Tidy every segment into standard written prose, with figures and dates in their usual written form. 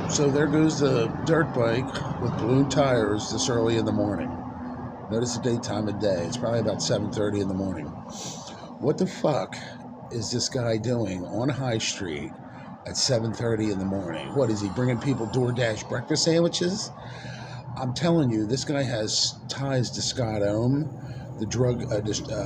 So there goes the dirt bike with balloon tires this early in the morning. Notice the daytime of day. It's probably about 7:30 in the morning. What the fuck is this guy doing on High Street at 7:30 in the morning? What is he bringing people DoorDash breakfast sandwiches? I'm telling you, this guy has ties to Scott Ohm, the drug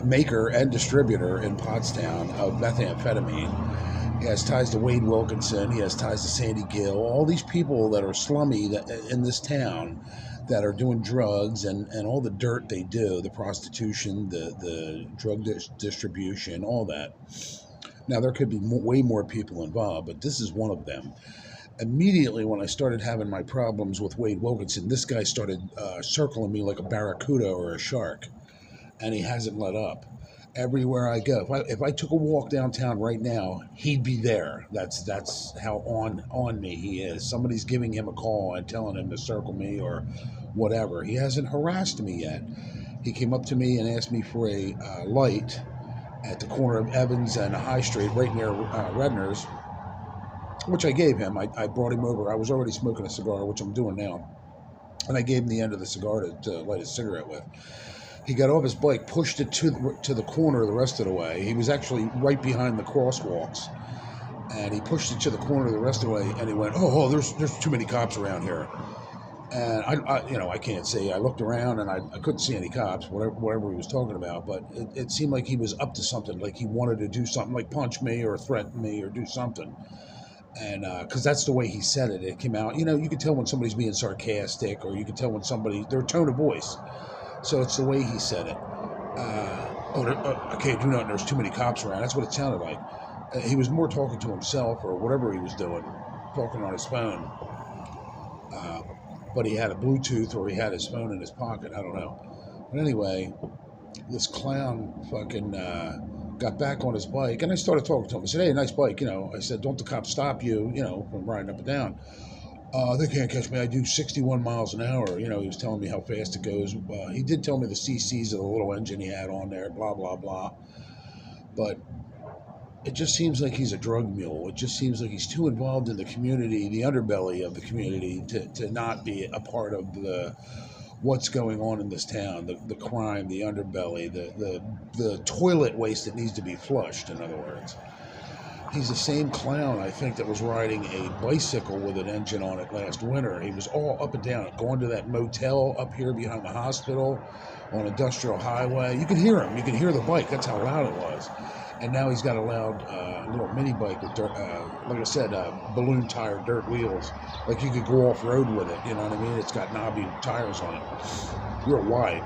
maker and distributor in Pottstown of methamphetamine. He has ties to Wade Wilkinson. He has ties to Sandy Gill. All these people that are slummy in this town that are doing drugs and all the dirt they do, the prostitution, the drug distribution, all that. Now, there could be way more people involved, but this is one of them. Immediately when I started having my problems with Wade Wilkinson, this guy started circling me like a barracuda or a shark, and he hasn't let up. Everywhere I go, if I took a walk downtown right now, he'd be there. That's how on me he is. Somebody's giving him a call and telling him to circle me or whatever. He hasn't harassed me yet. He came up to me and asked me for a light at the corner of Evans and High Street, right near Redner's, which I gave him. I brought him over. I was already smoking a cigar, which I'm doing now, and I gave him the end of the cigar to light a cigarette with. He got off his bike, pushed it to the corner the rest of the way. He was actually right behind the crosswalks, and he pushed it to the corner the rest of the way. And he went, "Oh, there's too many cops around here." And I can't see. I looked around and I couldn't see any cops, whatever he was talking about. But it seemed like he was up to something, like he wanted to do something, like punch me or threaten me or do something. And because that's the way he said it, it came out. You could tell when somebody's being sarcastic, or you could tell when their tone of voice. So it's the way he said it. I can't do nothing. There's too many cops around. That's what it sounded like. He was more talking to himself or whatever he was doing, talking on his phone. But he had a Bluetooth or he had his phone in his pocket. I don't know. But anyway, this clown fucking got back on his bike, and I started talking to him. I said, "Hey, nice bike." I said, "Don't the cops stop you, from riding up and down?" They can't catch me. I do 61 miles an hour. He was telling me how fast it goes. He did tell me the CCs of the little engine he had on there, blah, blah, blah. But it just seems like he's a drug mule. It just seems like he's too involved in the community, the underbelly of the community, to not be a part of what's going on in this town, the crime, the underbelly, the toilet waste that needs to be flushed, in other words. He's the same clown, I think, that was riding a bicycle with an engine on it last winter. He was all up and down, going to that motel up here behind the hospital on Industrial Highway. You could hear him. You could hear the bike. That's how loud it was. And now he's got a loud little mini bike with dirt, like I said, balloon tire dirt wheels. Like you could go off-road with it, you know what I mean? It's got knobby tires on it. Real wide.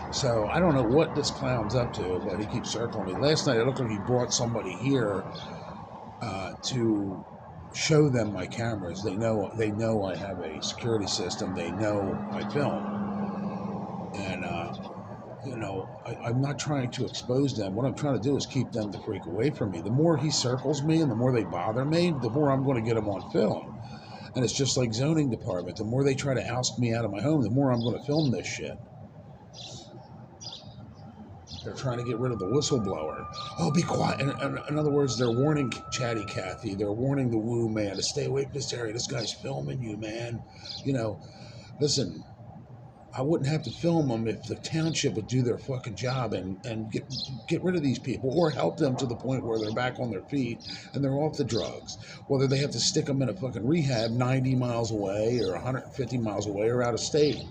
So I don't know what this clown's up to, but he keeps circling me. Last night it looked like he brought somebody here to show them my cameras. They know I have a security system. They know I film. And, I'm not trying to expose them. What I'm trying to do is keep them the freak away from me. The more he circles me and the more they bother me, the more I'm going to get them on film. And it's just like zoning department. The more they try to oust me out of my home, the more I'm going to film this shit. They're trying to get rid of the whistleblower. Oh, be quiet. In other words, they're warning Chatty Cathy. They're warning the Woo man to stay away from this area. This guy's filming you, man. Listen, I wouldn't have to film them if the township would do their fucking job and get rid of these people, or help them to the point where they're back on their feet and they're off the drugs. Whether they have to stick them in a fucking rehab 90 miles away or 150 miles away or out of state.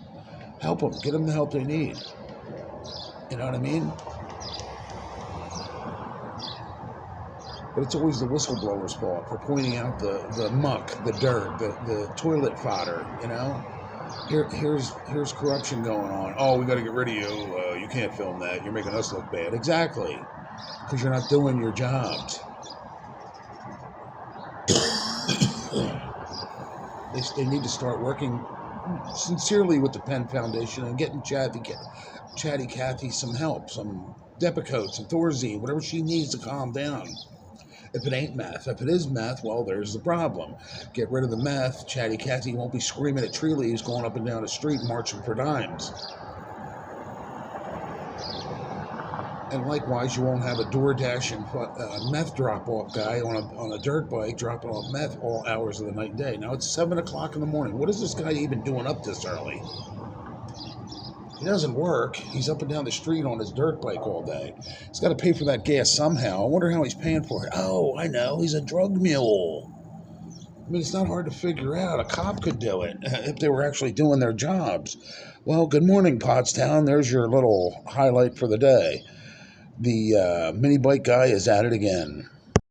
Help them. Get them the help they need. You know what I mean? But it's always the whistleblower's fault for pointing out the muck, the dirt, the toilet fodder, Here's corruption going on. Oh, we got to get rid of you. You can't film that. You're making us look bad. Exactly. Because you're not doing your jobs. They need to start working sincerely with the Penn Foundation and getting Chatty Cathy some help, some Depakote, some Thorazine, whatever she needs to calm down. If it ain't meth. If it is meth, well, there's the problem. Get rid of the meth. Chatty Cathy won't be screaming at tree leaves going up and down the street marching for dimes. And likewise, you won't have a DoorDash and meth drop-off guy on a dirt bike dropping off meth all hours of the night and day. Now it's 7 o'clock in the morning. What is this guy even doing up this early? He doesn't work. He's up and down the street on his dirt bike all day. He's got to pay for that gas somehow. I wonder how he's paying for it. Oh, I know. He's a drug mule. I mean, it's not hard to figure out. A cop could do it if they were actually doing their jobs. Well, good morning, Pottstown. There's your little highlight for the day. The mini bike guy is at it again.